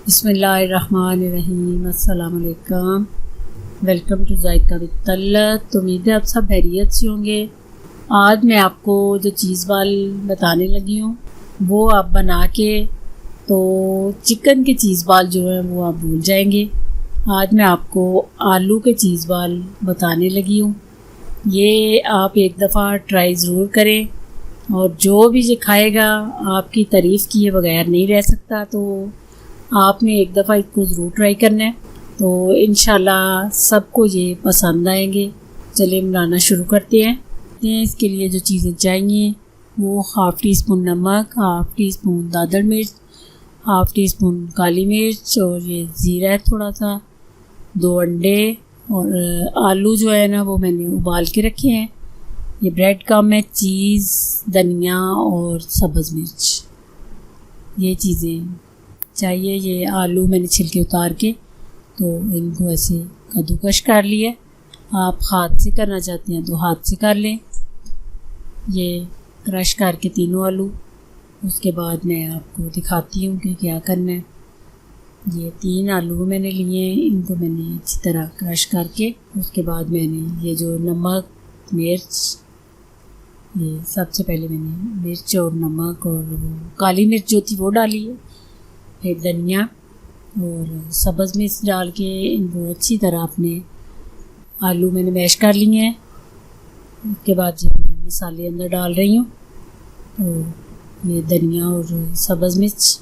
बिस्मिल्लाहिर्रहमानिर्रहीम। अस्सलाम वालेकुम। Welcome to JICA with तल्लत। उम्मीद है आप सब खैरियत से होंगे। आज मैं आपको जो चीज़ बाल बताने लगी हूँ वो आप बना के तो चिकन के चीज़ बाल जो है वो आप भूल जाएंगे। आज मैं आपको आलू के चीज़ बाल बताने लगी हूँ। ये आप एक दफ़ा ट्राई ज़रूर करें और जो भी ये खाएगा आपकी तारीफ़ किए बगैर नहीं रह सकता। तो आपने एक दफ़ा इसको ज़रूर ट्राई करना है, तो इंशाल्लाह सबको ये पसंद आएंगे। चलिए बनाना शुरू करते हैं। इसके लिए जो चीज़ें चाहिए वो हाफ़ टी स्पून नमक, हाफ़ टी स्पून दादड़ मिर्च, हाफ़ टी स्पून काली मिर्च और ये ज़ीरा है थोड़ा सा, 2 अंडे और आलू जो है ना वो मैंने उबाल के रखे हैं। ये ब्रेड कम है, चीज़, धनिया और सब्ज़ मिर्च, ये चीज़ें चाहिए। ये आलू मैंने छिलके उतार के तो इनको ऐसे कद्दूकश कर लिया। आप हाथ से करना चाहते हैं तो हाथ से कर लें। ये क्रश करके तीनों आलू, उसके बाद मैं आपको दिखाती हूँ कि क्या करना है। ये 3 आलू मैंने लिए हैं, इनको मैंने अच्छी तरह क्रश करके उसके बाद मैंने ये जो नमक, मिर्च, ये सबसे पहले मैंने मिर्च और नमक और वो काली मिर्च जो थी वो डाली है, फिर धनिया और सब्ज़ मिर्च डाल के इनको अच्छी तरह अपने आलू मैंने मैश कर लिए हैं। उसके बाद जो मैं मसाले अंदर डाल रही हूँ तो ये धनिया और सब्ज़ मिर्च।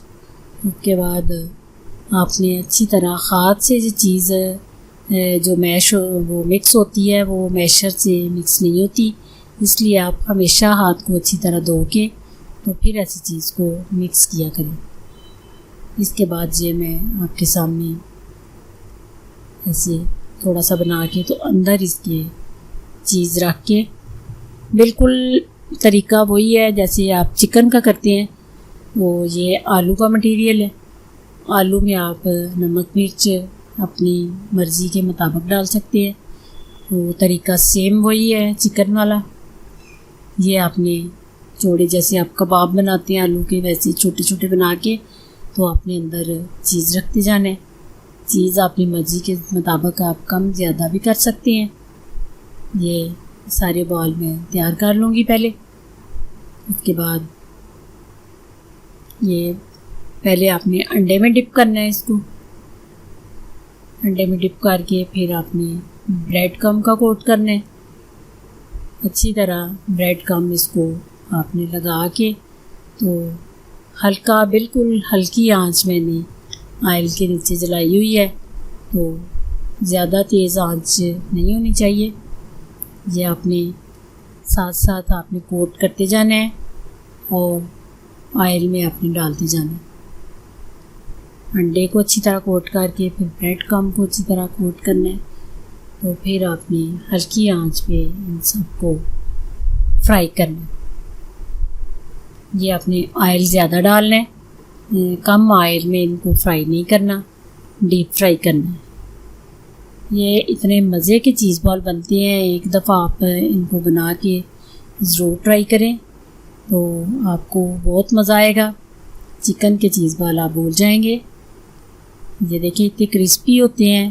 उसके बाद आपने अच्छी तरह हाथ से जो चीज़ जो मैश वो मिक्स होती है वो मैशर से मिक्स नहीं होती, इसलिए आप हमेशा हाथ को अच्छी तरह धो के तो फिर ऐसी चीज़ को मिक्स किया करें। इसके बाद ये मैं आपके सामने ऐसे थोड़ा सा बना के तो अंदर इसके चीज़ रख के, बिल्कुल तरीका वही है जैसे आप चिकन का करते हैं। वो ये आलू का मटेरियल है। आलू में आप नमक मिर्च अपनी मर्ज़ी के मुताबिक डाल सकते हैं। वो तरीका सेम वही है चिकन वाला। ये आपने चौड़े जैसे आप कबाब बनाते हैं आलू के, वैसे छोटे छोटे बना के तो आपने अंदर चीज़ रखते जाना है। चीज़ अपनी मर्ज़ी के मुताबिक आप कम ज़्यादा भी कर सकते हैं। ये सारे बॉल मैं तैयार कर लूँगी पहले। उसके बाद ये पहले आपने अंडे में डिप करना है इसको। अंडे में डिप करके फिर आपने ब्रेड कम का कोट करना है अच्छी तरह। ब्रेड कम इसको आपने लगा के तो हल्का, बिल्कुल हल्की आंच मैंने ऑयल के नीचे जलाई हुई है, तो ज़्यादा तेज़ आंच नहीं होनी चाहिए। ये आपने साथ साथ आपने कोट करते जाना है और ऑयल में आपने डालते जाना है। अंडे को अच्छी तरह कोट करके फिर ब्रेड कम को अच्छी तरह कोट करना है, तो फिर आपने हल्की आंच पे इन सबको फ्राई करना है। ये आपने ऑयल ज़्यादा डालना है, कम ऑयल में इनको फ्राई नहीं करना, डीप फ्राई करना है। ये इतने मज़े के चीज़ बॉल बनते हैं, एक दफ़ा आप इनको बना के ज़रूर ट्राई करें तो आपको बहुत मज़ा आएगा। चिकन के चीज़ बॉल आप भूल जाएंगे। ये देखिए इतने क्रिस्पी होते हैं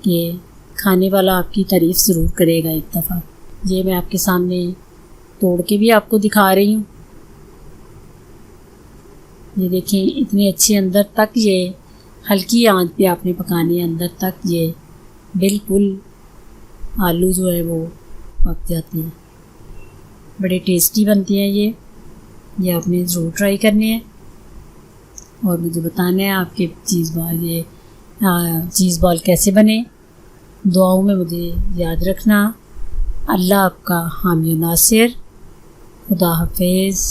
कि खाने वाला आपकी तारीफ़ ज़रूर करेगा एक दफ़ा। ये मैं आपके सामने तोड़ के भी आपको दिखा रही हूँ। ये देखिए इतने अच्छे अंदर तक, ये हल्की आंच पे आपने पकाने अंदर तक ये बिल्कुल आलू जो है वो पक जाते हैं। बड़े टेस्टी बनते हैं ये आपने ज़रूर ट्राई करने हैं और मुझे बताना है आपके चीज़ बॉल ये चीज़ बॉल कैसे बने। दुआओं में मुझे याद रखना। अल्लाह आपका हामी नासिर। खुदा हाफिज़।